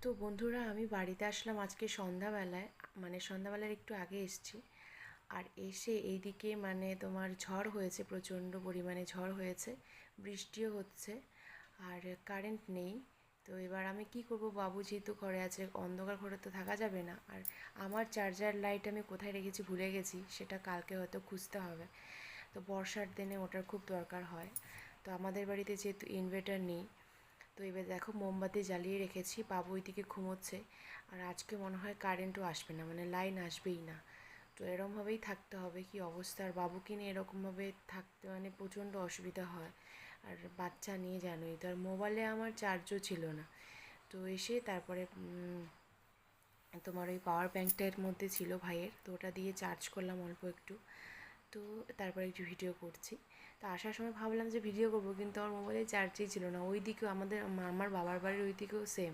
তো বন্ধুরা, আমি বাড়িতে আসলাম আজকে সন্ধ্যাবেলায়, মানে সন্ধ্যাবেলার একটু আগে এসেছি। আর এসে এইদিকে মানে তোমার ঝড় হয়েছে, প্রচণ্ড পরিমাণে ঝড় হয়েছে, বৃষ্টিও হচ্ছে, আর কারেন্ট নেই। তো এবার আমি কি করব, বাবু যেহেতু ঘরে আছে, অন্ধকার ঘরে তো থাকা যাবে না। আর আমার চার্জার লাইট আমি কোথায় রেখেছি ভুলে গেছি, সেটা কালকে হয়তো খুঁজতে হবে। তো বর্ষার দিনে ওটার খুব দরকার হয়। তো আমাদের বাড়িতে যেহেতু ইনভার্টার নেই, তো এবার দেখো মোমবাতি জ্বালিয়ে রেখেছি, বাবু ওইদিকে ঘুমোচ্ছে। আর আজকে মনে হয় কারেন্টও আসবে না, মানে লাইন আসবেই না। তো এরকমভাবেই থাকতে হবে, কি অবস্থা। আর বাবুকে নিয়ে এরকমভাবে থাকতে মানে প্রচণ্ড অসুবিধা হয়। আর বাচ্চা নিয়ে জানোই তো, আর মোবাইলে আমার চার্জও ছিল না। তো এসে তারপরে তোমার ওই পাওয়ার ব্যাঙ্কটার মধ্যে ছিল ভাইয়ের, তো ওটা দিয়ে চার্জ করলাম অল্প একটু। তো তারপরে একটু ভিডিও করছি। তো আসার সময় ভাবলাম যে ভিডিও করবো, কিন্তু আমার মোবাইলে চার্জই ছিল না। ওই দিকেও আমার বাবার বাড়ির ওই দিকেও সেম।